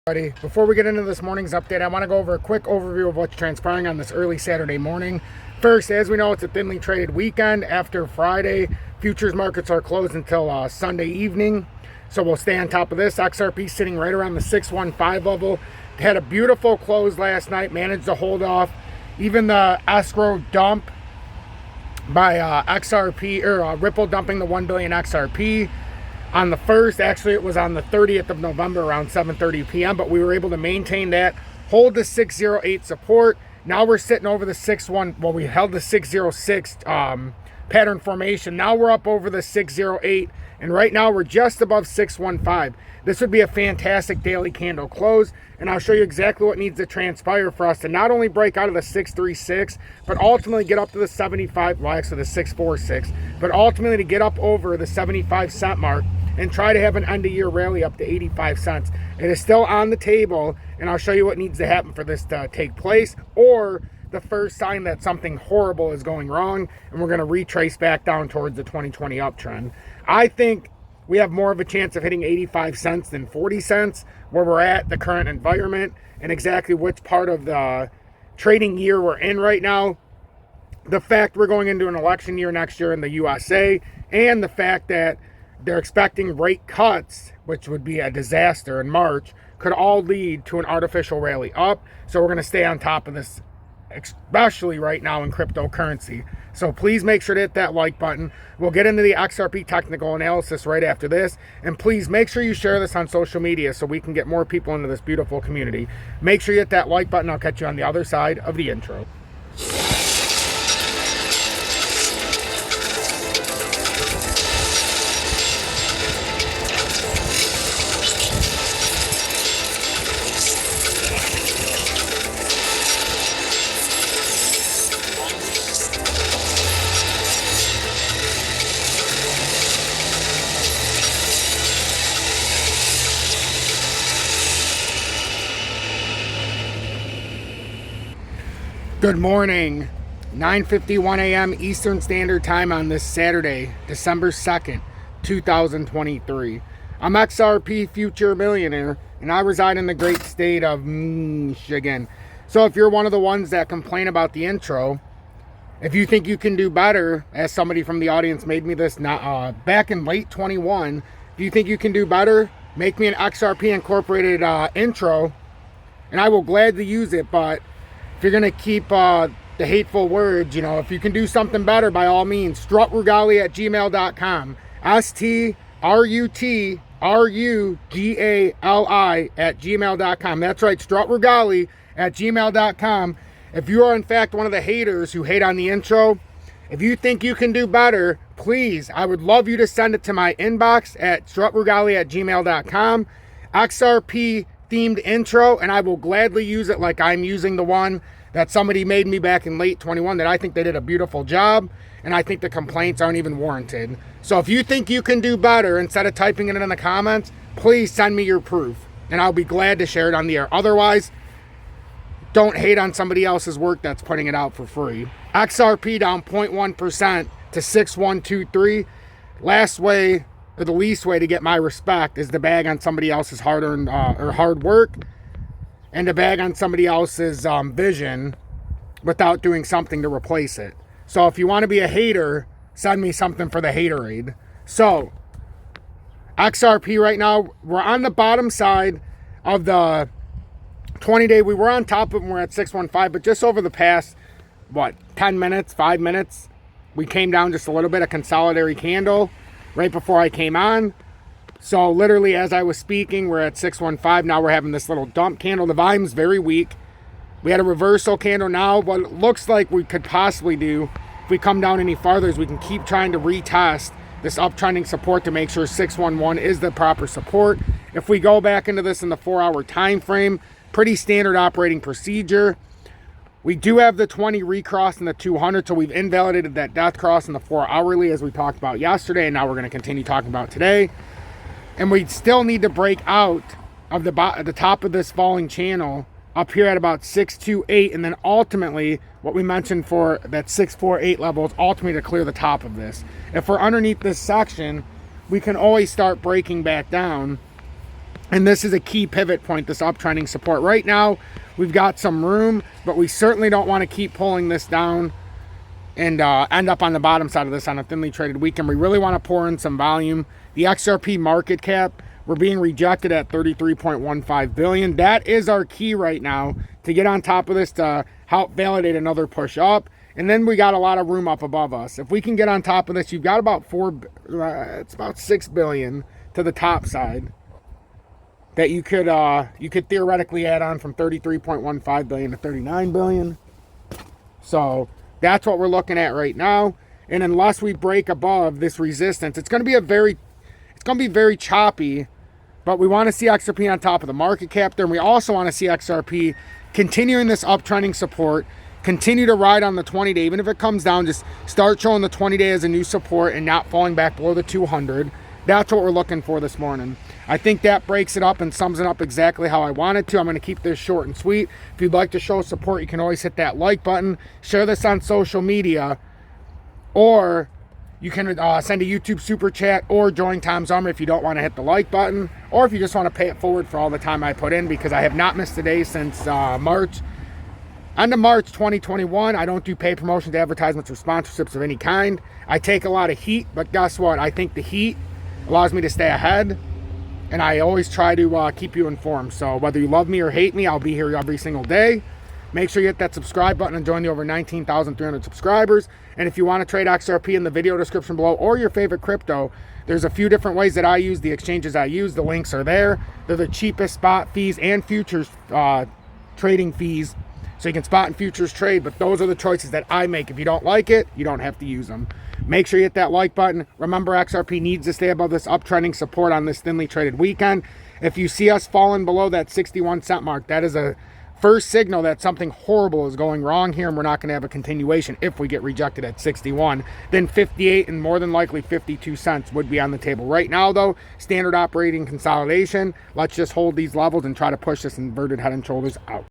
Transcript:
Before we get into this morning's update, I want to go over a quick overview of what's transpiring on this early Saturday morning. First, as we know, it's a thinly traded weekend. After Friday, futures markets are closed until Sunday evening, so we'll stay on top of this. XRP sitting right around the 615 level. They had a beautiful close last night, managed to hold off even the escrow dump by XRP, or Ripple dumping the 1 billion XRP. On the 1st, actually it was on the 30th of November around 7:30 p.m., but we were able to maintain that, hold the 608 support. Now we're sitting over the 61, well, we held the 606 pattern formation. Now we're up over the 608, and right now we're just above 615. This would be a fantastic daily candle close, and I'll show you exactly what needs to transpire for us to not only break out of the 636, but ultimately get up to the 75, well, actually the 646, but ultimately to get up over the 75-cent mark and try to have an end-of-year rally up to 85 cents. It is still on the table, and I'll show you what needs to happen for this to take place, or the first sign that something horrible is going wrong, and we're going to retrace back down towards the 2020 uptrend. I think we have more of a chance of hitting 85 cents than 40 cents, where we're at, the current environment, and exactly which part of the trading year we're in right now. The fact we're going into an election year next year in the USA, and the fact that they're expecting rate cuts, which would be a disaster in March, could all lead to an artificial rally up. So we're going to stay on top of this, especially right now in cryptocurrency. So please make sure to hit that like button. We'll get into the XRP technical analysis right after this. And please make sure you share this on social media so we can get more people into this beautiful community. Make sure you hit that like button. I'll catch you on the other side of the intro. Good morning, 9:51 a.m. Eastern Standard Time on this Saturday, December 2nd, 2023. I'm XRP Future Millionaire, and I reside in the great state of Michigan. So if you're one of the ones that complain about the intro, if you think you can do better, as somebody from the audience made me this back in late 21, if you think you can do better, make me an XRP Incorporated intro, and I will gladly use it. But if you're going to keep the hateful words, you know, if you can do something better, by all means, strutrugali@gmail.com. strutrugali@gmail.com. That's right, strutrugali@gmail.com. If you are, in fact, one of the haters who hate on the intro, if you think you can do better, please, I would love you to send it to my inbox at strutrugali@gmail.com. XRP themed intro, and I will gladly use it like I'm using the one that somebody made me back in late 21 that I think they did a beautiful job, and I think the complaints aren't even warranted. So if you think you can do better, instead of typing it in the comments, please send me your proof, and I'll be glad to share it on the air. Otherwise, don't hate on somebody else's work that's putting it out for free. XRP down 0.1% to 6123. Last way, or the least way to get my respect, is to bag on somebody else's hard-earned or hard work, and to bag on somebody else's vision without doing something to replace it. So if you want to be a hater, send me something for the haterade. So XRP right now, we're on the bottom side of the 20-day. We were on top of them. We're at 615, but just over the past, 10 minutes, 5 minutes, we came down just a little bit, a consolidatory candle right before I came on. So literally as I was speaking, we're at 615. Now we're having this little dump candle. The volume's very weak. We had a reversal candle. Now what it looks like we could possibly do if we come down any farther is we can keep trying to retest this uptrending support to make sure 611 is the proper support. If we go back into this in the 4-hour time frame, pretty standard operating procedure. We do have the 20 recross in the 200, so we've invalidated that death cross in the 4-hourly as we talked about yesterday, and now we're going to continue talking about today. And we still need to break out of the top of this falling channel up here at about 628, and then ultimately what we mentioned for that 648 level is ultimately to clear the top of this. If we're underneath this section, we can always start breaking back down And this is a key pivot point, this uptrending support. Right now, we've got some room, but we certainly don't want to keep pulling this down and end up on the bottom side of this on a thinly traded weekend. We really want to pour in some volume. The XRP market cap, we're being rejected at 33.15 billion. That is our key right now to get on top of this to help validate another push up. And then we got a lot of room up above us. If we can get on top of this, you've got about it's about 6 billion to the top side that you could theoretically add on from 33.15 billion to 39 billion. So that's what we're looking at right now. And unless we break above this resistance, it's going to be very choppy. But we want to see XRP on top of the market cap there. And we also want to see XRP continuing this uptrending support, continue to ride on the 20-day. Even if it comes down, just start showing the 20-day as a new support and not falling back below the 200. That's what we're looking for this morning. I think that breaks it up and sums it up exactly how I want it to. I'm going to keep this short and sweet. If you'd like to show support, you can always hit that like button. Share this on social media. Or you can send a YouTube super chat or join Tom's Army if you don't want to hit the like button. Or if you just want to pay it forward for all the time I put in, because I have not missed a day since March. End of March 2021, I don't do paid promotions, advertisements, or sponsorships of any kind. I take a lot of heat, but guess what? I think the heat allows me to stay ahead. And I always try to keep you informed. So whether you love me or hate me, I'll be here every single day. Make sure you hit that subscribe button and join the over 19,300 subscribers. And if you want to trade XRP, in the video description below, or your favorite crypto, there's a few different ways that I use, the exchanges I use. The links are there. They're the cheapest spot fees and futures trading fees. So you can spot and futures trade, but those are the choices that I make. If you don't like it, you don't have to use them. Make sure you hit that like button. Remember, XRP needs to stay above this uptrending support on this thinly traded weekend. If you see us falling below that 61 cent mark, that is a first signal that something horrible is going wrong here, and we're not going to have a continuation. If we get rejected at 61, then 58 and more than likely 52 cents would be on the table. Right now, though, standard operating consolidation. Let's just hold these levels and try to push this inverted head and shoulders out.